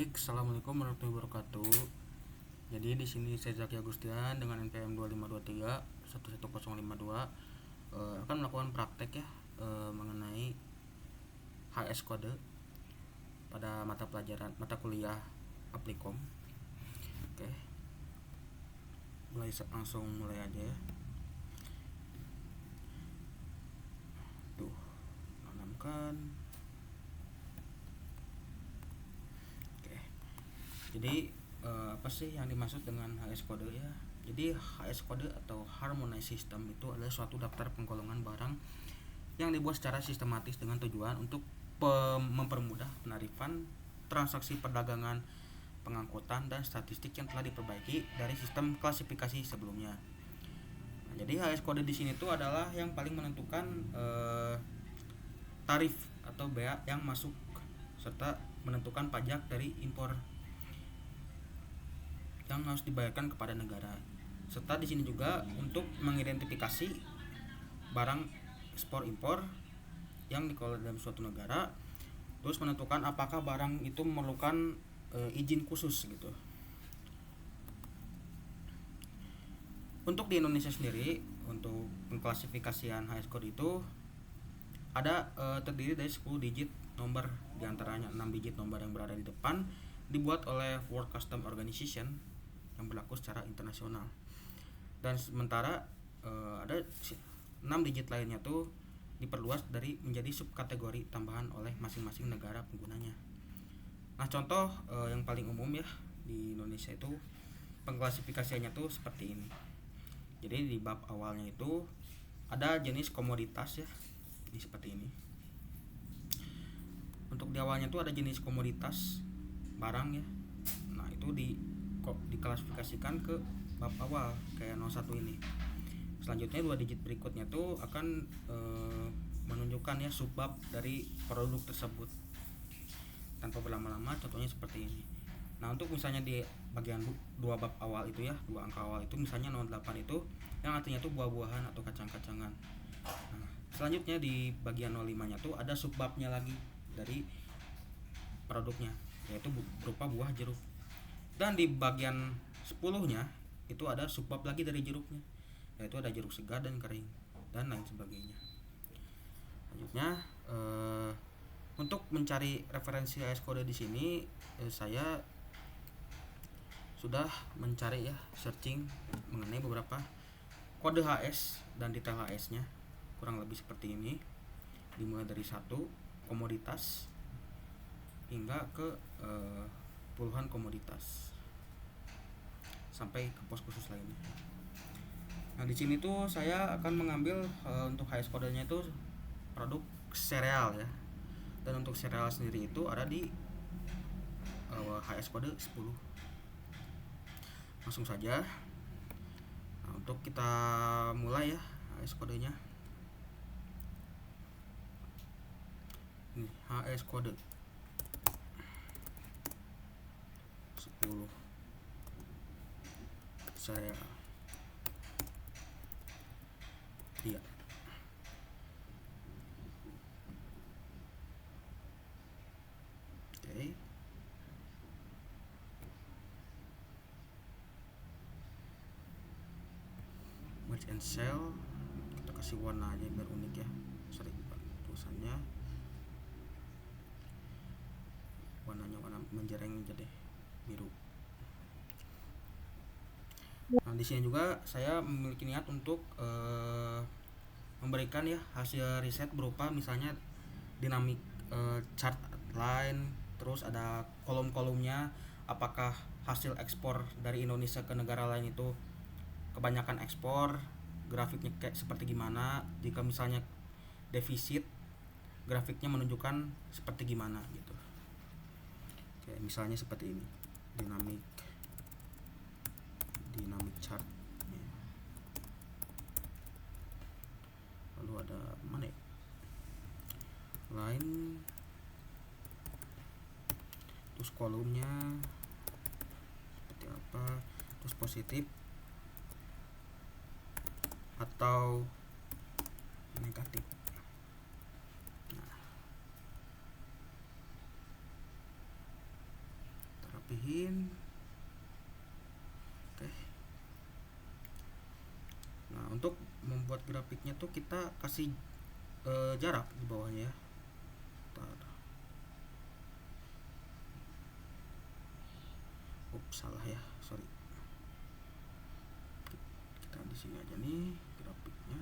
Baik, assalamualaikum warahmatullahi wabarakatuh. Jadi di sini saya Zaki Agustian dengan NPM 2523 11052 akan melakukan praktek ya mengenai HS kode pada mata kuliah Aplikom. Oke, langsung mulai aja ya. Tuh, tanamkan. Jadi apa sih yang dimaksud dengan HS kode ya? Jadi HS kode atau Harmonized System itu adalah suatu daftar penggolongan barang yang dibuat secara sistematis dengan tujuan untuk mempermudah penarifan, transaksi perdagangan, pengangkutan dan statistik yang telah diperbaiki dari sistem klasifikasi sebelumnya. Nah, jadi HS kode di sini tuh adalah yang paling menentukan tarif atau bea yang masuk serta menentukan pajak dari impor yang harus dibayarkan kepada negara. Serta di sini juga untuk mengidentifikasi barang ekspor impor yang dikelola dalam suatu negara, terus menentukan apakah barang itu memerlukan izin khusus gitu. Untuk di Indonesia sendiri, untuk pengklasifikasian HS code itu ada terdiri dari 10 digit nomor, diantaranya 6 digit nomor yang berada di depan dibuat oleh World Customs Organization yang berlaku secara internasional, dan sementara ada 6 digit lainnya tuh diperluas dari menjadi subkategori tambahan oleh masing-masing negara penggunanya. Nah, contoh yang paling umum ya di Indonesia itu pengklasifikasiannya tuh seperti ini. Jadi di bab awalnya itu ada jenis komoditas ya, ini seperti ini. Untuk di awalnya tuh ada jenis komoditas barang ya. Nah, itu diklasifikasikan ke bab awal kayak 01 ini. Selanjutnya 2 digit berikutnya tuh akan menunjukkan ya subbab dari produk tersebut tanpa berlama-lama, contohnya seperti ini. Nah, untuk misalnya di bagian 2 bab awal itu ya, 2 angka awal itu misalnya 08 itu yang artinya tuh buah-buahan atau kacang-kacangan. Nah, selanjutnya di bagian 05 nya tuh ada subbabnya lagi dari produknya, yaitu berupa buah jeruk. Dan di bagian 10-nya itu ada subbab lagi dari jeruknya, yaitu ada jeruk segar dan kering dan lain sebagainya. Selanjutnya untuk mencari referensi HS kode di sini saya sudah mencari ya, searching mengenai beberapa kode HS dan detail HS-nya kurang lebih seperti ini, dimulai dari 1 komoditas hingga ke puluhan komoditas sampai ke pos khusus lainnya. Nah, di sini tuh saya akan mengambil untuk HS kodenya itu produk sereal ya. Dan untuk sereal sendiri itu ada di HS kode 10. Langsung saja. Nah, untuk kita mulai ya HS kodenya. Ini HS kode 10 saya iya. Oke. Merge and sell, kita kasih warna aja biar unik ya. Sorry, tulisannya warnanya warna menjereng aja deh, biru. Nah, di sini juga saya memiliki niat untuk memberikan ya hasil riset berupa misalnya dinamik chart line, terus ada kolom-kolomnya, apakah hasil ekspor dari Indonesia ke negara lain itu kebanyakan ekspor, grafiknya kayak seperti gimana, jika misalnya defisit, grafiknya menunjukkan seperti gimana gitu. Kayak misalnya seperti ini, dinamik chart ya. Lalu ada mana ya? Lain, terus kolomnya seperti apa, terus positif atau negatif. Nah, rapihin. Oke. Nah, untuk membuat grafiknya tuh kita kasih jarak di bawahnya ya. Salah ya, sorry. Kita di sini aja nih grafiknya.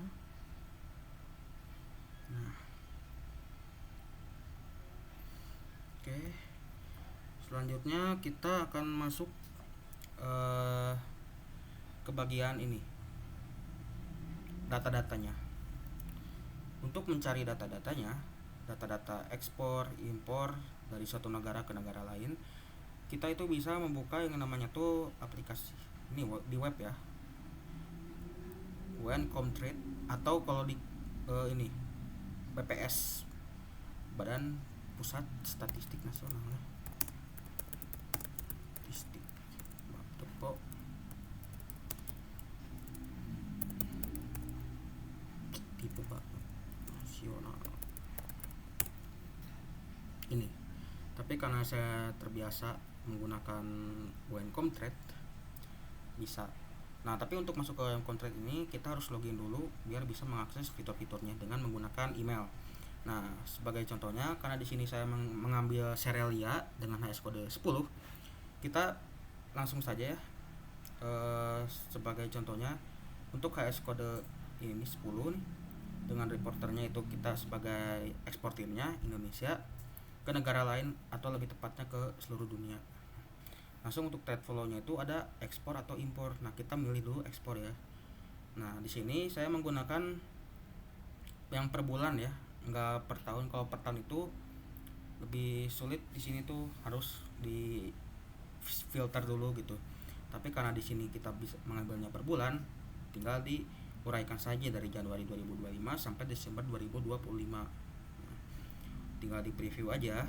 Nah, oke. Selanjutnya kita akan masuk ke bagian ini, data-datanya. Untuk mencari data-datanya, data-data ekspor, impor dari suatu negara ke negara lain, kita itu bisa membuka yang namanya tuh aplikasi ini di web ya, Comtrade, atau kalau di ini BPS, Badan Pusat Statistik Nasional ya. Statistik kok tipe nasional ini, tapi karena saya terbiasa menggunakan Comtrade bisa. Nah, tapi untuk masuk ke Comtrade ini kita harus login dulu biar bisa mengakses fitur-fiturnya dengan menggunakan email. Nah, sebagai contohnya, karena di sini saya mengambil Serelia dengan HS kode 10, kita langsung saja ya. Sebagai contohnya, untuk HS kode ini 10 nih, dengan reporternya itu kita sebagai eksportirnya Indonesia ke negara lain, atau lebih tepatnya ke seluruh dunia. Langsung untuk trade flow-nya itu ada ekspor atau impor. Nah, kita milih dulu ekspor ya. Nah, di sini saya menggunakan yang per bulan ya, enggak per tahun. Kalau per tahun itu lebih sulit, di sini tuh harus di filter dulu gitu. Tapi karena di sini kita bisa mengambilnya per bulan, tinggal diuraikan saja dari Januari 2025 sampai Desember 2025. Tinggal di preview aja.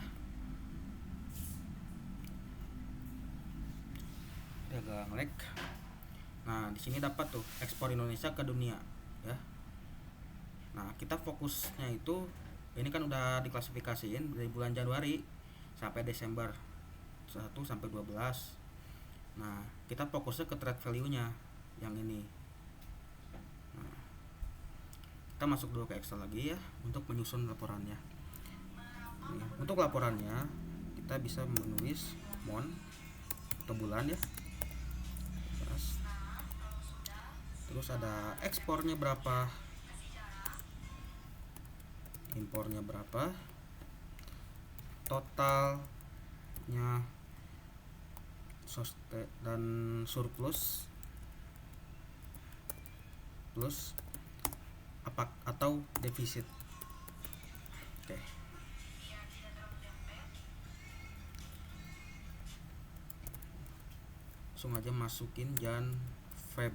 Agak ngelag. Nah, di sini dapat tuh ekspor Indonesia ke dunia ya. Nah, kita fokusnya itu ini kan udah diklasifikasiin dari bulan Januari sampai Desember 1 sampai 12. Nah, kita fokusnya ke trade value-nya yang ini. Nah, kita masuk dulu ke Excel lagi ya untuk menyusun laporannya. Nih, untuk laporannya kita bisa menulis mon atau bulan ya. Terus ada ekspornya berapa, impornya berapa, totalnya dan surplus plus apa atau defisit. Oke. Langsung aja masukin Jan Feb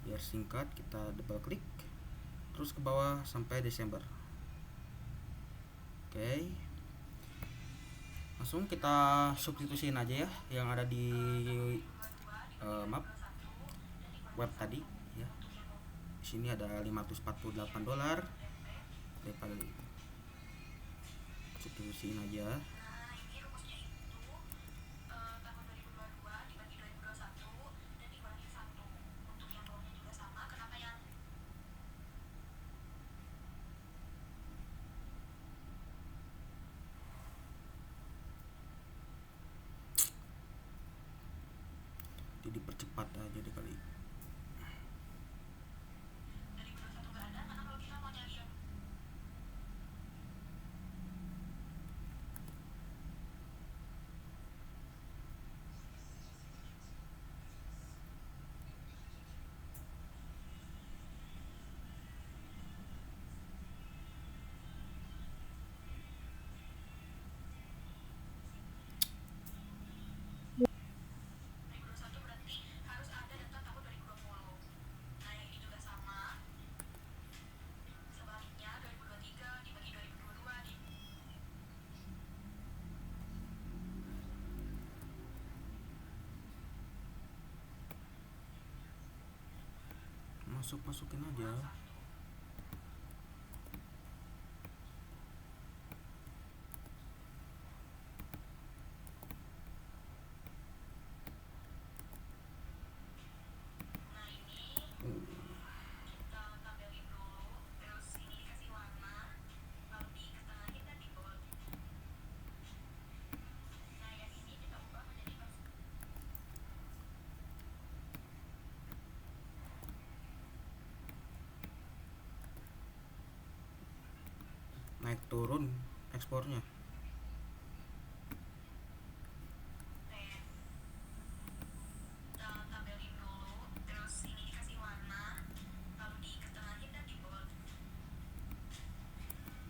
biar singkat, kita double klik terus ke bawah sampai Desember. Oke. Langsung kita substitusiin aja ya yang ada di map web tadi ya. Di sini ada $548 daripada substitusiin aja. Dipercepat aja deh kali. Masukin aja. naik turun ekspornya.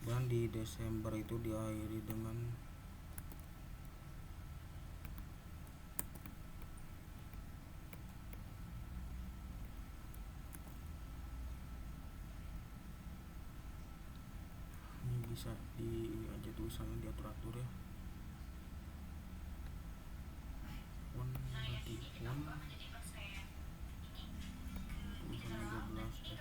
Dan di Desember itu diakhiri dengan ini bisa di aja tulisannya diatur-atur ya. One berarti one tulisannya 12 ya.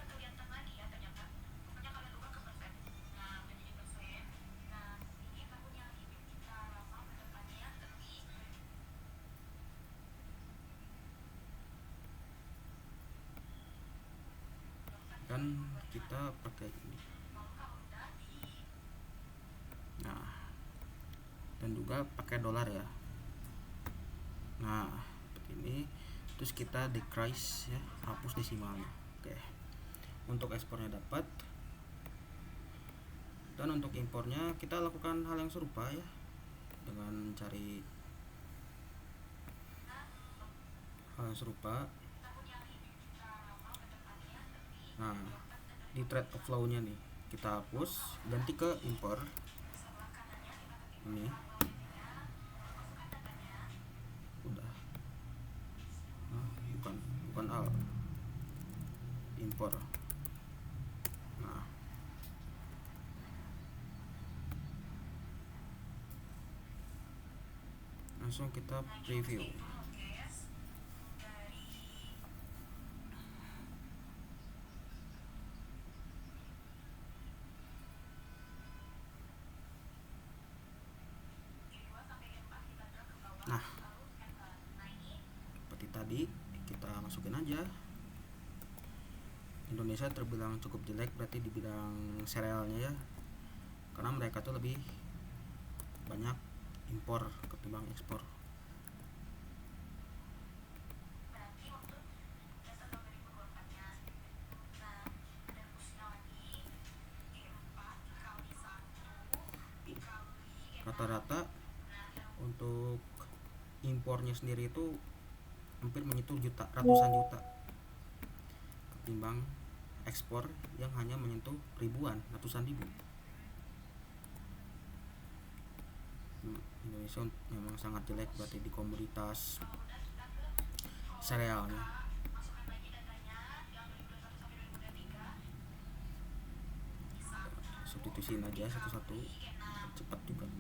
Dan kita pakai ini. Nah, dan juga pakai dolar ya. Nah, seperti ini. Terus kita decrease ya, hapus desimalnya. Oke. Untuk ekspornya dapat. Dan untuk impornya kita lakukan hal yang serupa ya, dengan cari hal yang serupa. Nah, di trade of flow-nya nih kita hapus, ganti ke impor. Ini udah. Nah, bukan al. Impor. Nah, langsung kita preview. Nah, seperti tadi kita masukin aja. Indonesia terbilang cukup jelek berarti di bidang serealnya ya, karena mereka tuh lebih banyak impor ketimbang ekspor. Rata-rata untuk impornya sendiri itu hampir menyentuh ratusan juta ketimbang ekspor yang hanya menyentuh ribuan, ratusan ribu. Indonesia memang sangat jelek berarti di komoditas serealnya. Substitusiin aja satu-satu, cepat juga.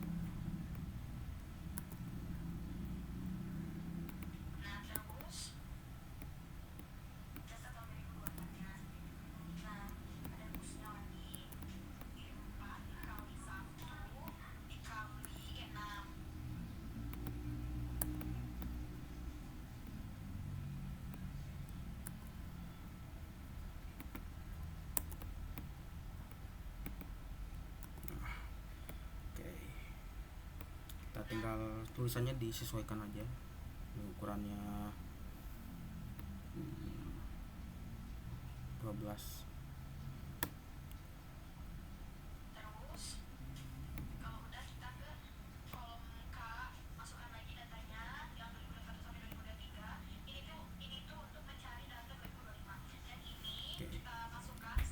Tinggal tulisannya disesuaikan aja, ukurannya 12.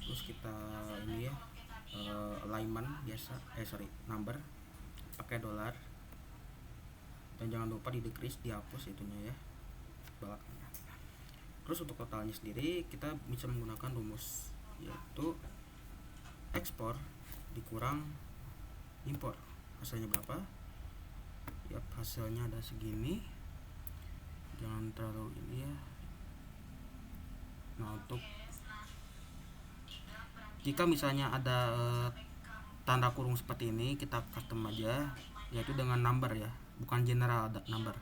Terus kita ini ya, alignment biasa, number pakai dolar. Dan jangan lupa di decrease, dihapus itunya ya, belakangnya. Terus untuk totalnya sendiri kita bisa menggunakan rumus, yaitu ekspor dikurang impor, hasilnya berapa? Yap, hasilnya ada segini, jangan terlalu ini ya. Nah, untuk jika misalnya ada tanda kurung seperti ini, kita custom aja, yaitu dengan number ya, bukan general number.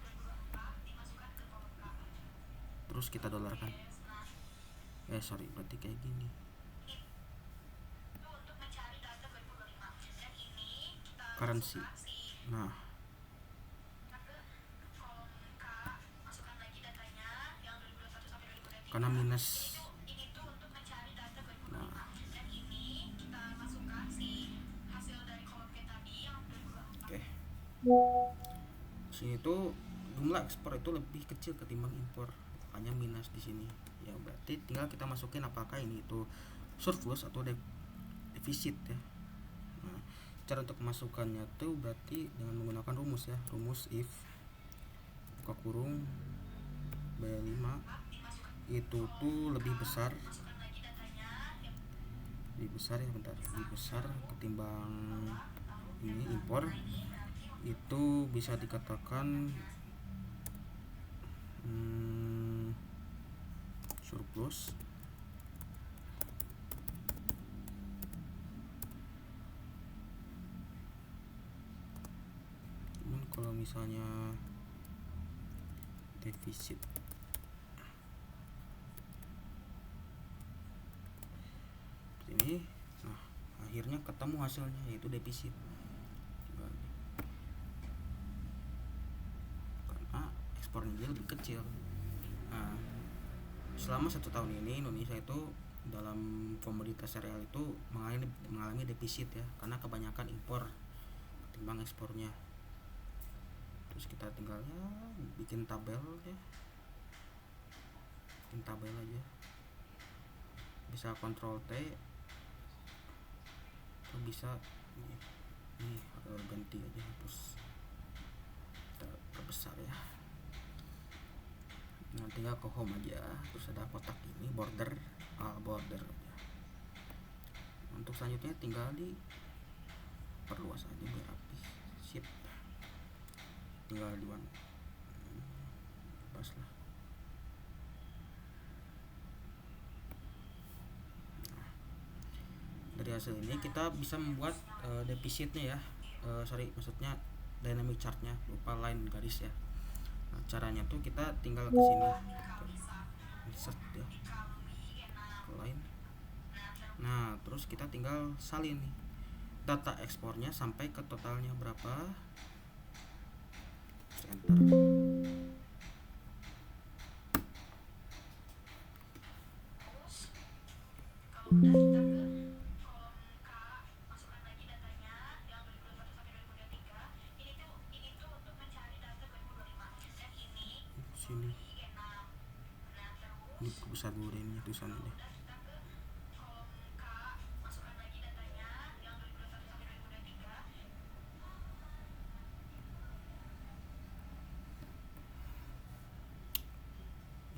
Terus kita dolarkan. Berarti kayak gini. Currency. Nah, karena minus. Nah, Sini tuh jumlah ekspor itu lebih kecil ketimbang impor, hanya minus di sini. Ya berarti tinggal kita masukin apakah ini itu surplus atau defisit ya. Nah, cara untuk memasukkannya tuh berarti dengan menggunakan rumus ya, rumus if buka kurung B5 itu tuh lebih besar ya, bentar, lebih besar ketimbang ini impor, itu bisa dikatakan surplus. Cuman kalau misalnya defisit ini, nah akhirnya ketemu hasilnya yaitu defisit karena ekspornya dia lebih kecil. Nah, selama 1 tahun ini Indonesia itu dalam komoditas sereal itu mengalami defisit ya, karena kebanyakan impor ketimbang ekspornya. Terus kita tinggal ya bikin tabel ya, bikin tabel aja, bisa kontrol T atau bisa ini ganti aja, hapus, kita perbesar ya. Nah tinggal ke home aja, terus ada kotak ini border border aja. Untuk selanjutnya tinggal di perluas aja biar rapi, sip, tinggal di one pas lah. Nah, dari hasil ini kita bisa membuat defisitnya ya, maksudnya dynamic chartnya berupa line garis ya. Nah, caranya tuh kita tinggal ke sini, insert ya, ke line. Nah terus kita tinggal salin nih data ekspornya sampai ke totalnya berapa, terus enter. Sini ini besar dulu ini tulisan ini.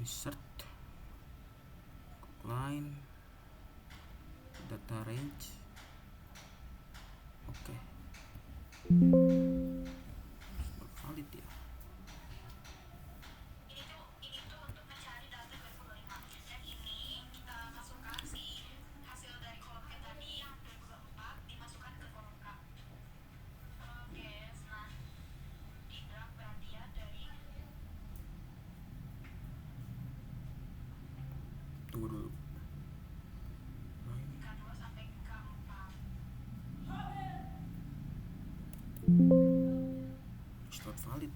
Insert line data range, oke. Valid ya. Tunggu dulu. Not valid.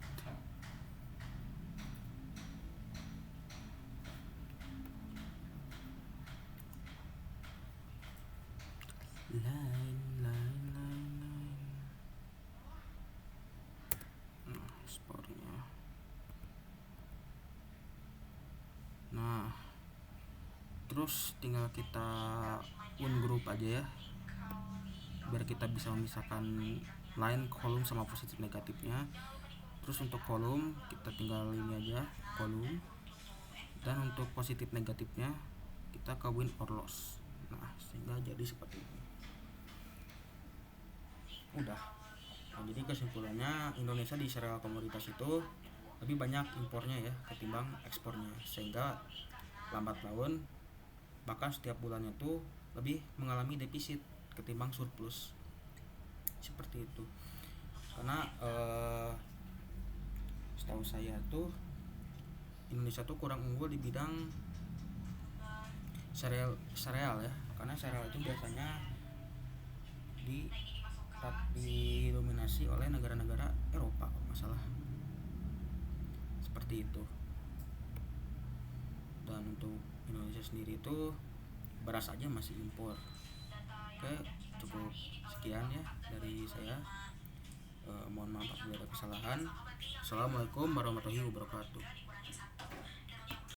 Line. Nah, spornya. Nah, terus tinggal kita ungroup aja ya, biar kita bisa memisahkan line, kolom sama positif negatifnya. Terus untuk kolom kita tinggal ini aja, kolom, dan untuk positif negatifnya kita ke win or loss. Nah sehingga jadi seperti ini. Udah. Nah, jadi kesimpulannya Indonesia di sereal komoditas itu lebih banyak impornya ya ketimbang ekspornya, sehingga lambat laun bahkan setiap bulannya tuh lebih mengalami defisit ketimbang surplus, seperti itu. Karena setahu saya tuh Indonesia tuh kurang unggul di bidang sereal ya, karena sereal itu biasanya didominasi oleh negara-negara Eropa kalau nggak salah, seperti itu. Dan untuk Indonesia sendiri itu beras aja masih impor. Oke, cukup sekian ya dari saya. Mohon maaf apabila ada kesalahan. Assalamualaikum warahmatullahi wabarakatuh.